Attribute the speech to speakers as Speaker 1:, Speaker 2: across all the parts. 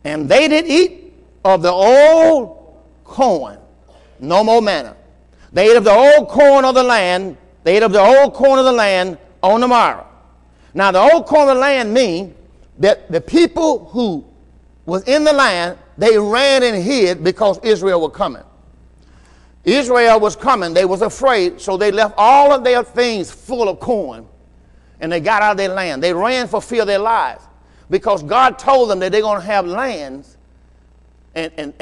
Speaker 1: And they did eat of the old corn, no more manna. They ate of the old corn of the land. They ate of the old corn of the land on the morrow. Now, the old corn of the land means that the people who was in the land, they ran and hid because Israel was coming. Israel was coming. They was afraid, so they left all of their things full of corn, and they got out of their land. They ran for fear of their lives because God told them that they're going to have lands and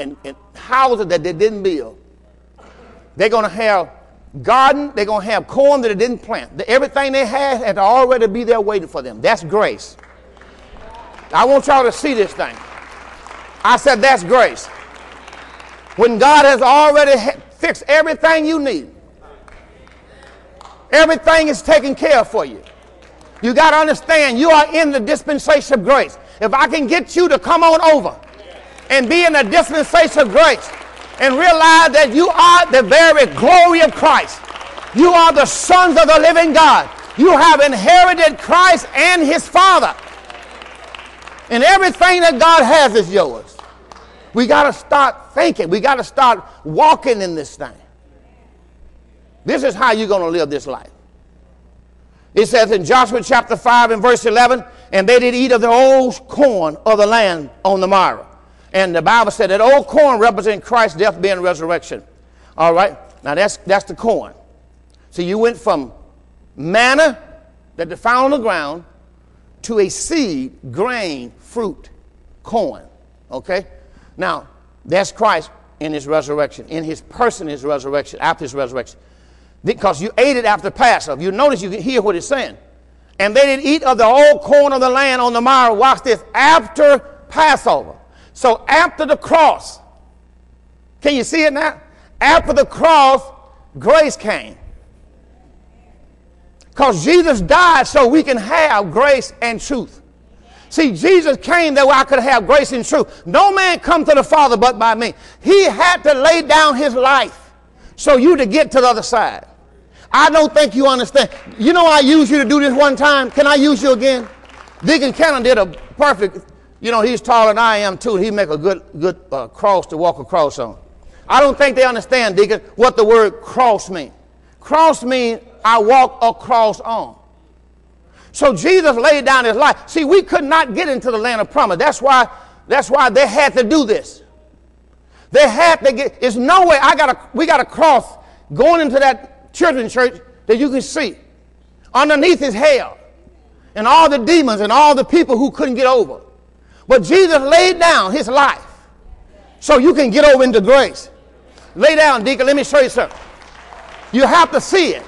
Speaker 1: houses that they didn't build. They're going to have garden. They're going to have corn that they didn't plant. Everything they had to already be there waiting for them. That's grace. I want y'all to see this thing. I said that's grace. When God has already fixed everything you need. Everything is taken care of for you. You got to understand you are in the dispensation of grace. If I can get you to come on over and be in the dispensation of grace and realize that you are the very glory of Christ. You are the sons of the living God. You have inherited Christ and his Father. And everything that God has is yours. We got to start thinking. We got to start walking in this thing. This is how you're going to live this life. It says in Joshua chapter 5 and verse 11, and they did eat of the old corn of the land on the morrow. And the Bible said that old corn represents Christ's death, burial, and resurrection. All right? Now that's the corn. So you went from manna that they found on the ground to a seed, grain, fruit, corn. Okay? Now, that's Christ in his resurrection, in his person, his resurrection, after his resurrection. Because you ate it after Passover. You notice, you can hear what it's saying. And they did eat of the old corn of the land on the morrow. Watch this. After Passover. So after the cross. Can you see it now? After the cross, grace came. Because Jesus died so we can have grace and truth. See, Jesus came that way I could have grace and truth. No man come to the Father but by me. He had to lay down his life so you to get to the other side. I don't think you understand. You know I used you to do this one time. Can I use you again? Deacon Cannon did a perfect, he's taller than I am too. He make a good cross to walk across on. I don't think they understand, Deacon, what the word cross means. Cross means I walk across on. So Jesus laid down his life. See, we could not get into the land of promise. That's why they had to do this. They had to get, there's no way we got a cross going into that children's church that you can see. Underneath is hell and all the demons and all the people who couldn't get over. But Jesus laid down his life so you can get over into grace. Lay down, Deacon. Let me show you something. You have to see it.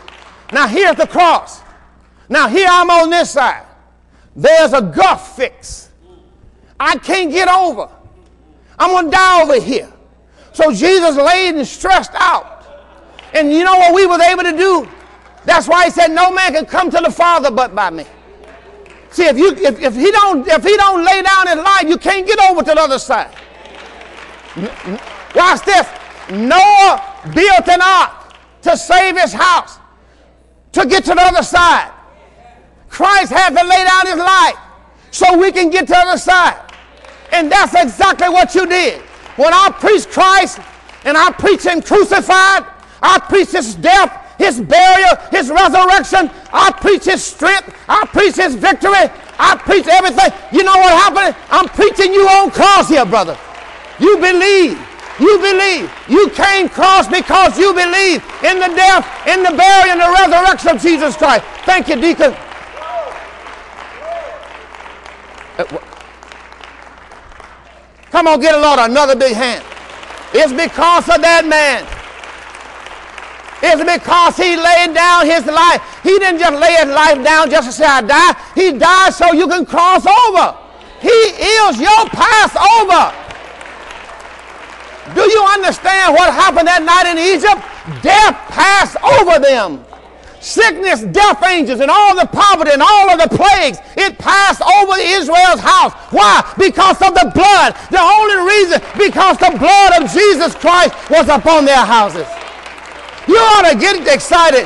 Speaker 1: Now here's the cross. Now here I'm on this side. There's a gulf fix. I can't get over. I'm going to die over here. So Jesus laid and stressed out. And you know what we were able to do? That's why he said no man can come to the Father but by me. See, if he don't lay down his life, you can't get over to the other side. Watch this. Noah built an ark to save his house, to get to the other side. Christ had to lay down his life so we can get to the other side. And that's exactly what you did. When I preach Christ and I preach him crucified, I preach his death, his burial, his resurrection. I preach his strength. I preach his victory. I preach everything. You know what happened? I'm preaching you on cross here, brother. You believe. You believe. You came cross because you believe in the death, in the burial, and the resurrection of Jesus Christ. Thank you, Deacon. Come on, get a Lord another big hand. It's because of that man. It's because he laid down his life. He didn't just lay his life down just to say I die. He died so you can cross over. He is your Passover. Do you understand what happened that night in Egypt? Death passed over them. Sickness, death angels, and all the poverty and all of the plagues, it passed over Israel's house. Why? Because of the blood. The only reason, because the blood of Jesus Christ was upon their houses. You ought to get excited.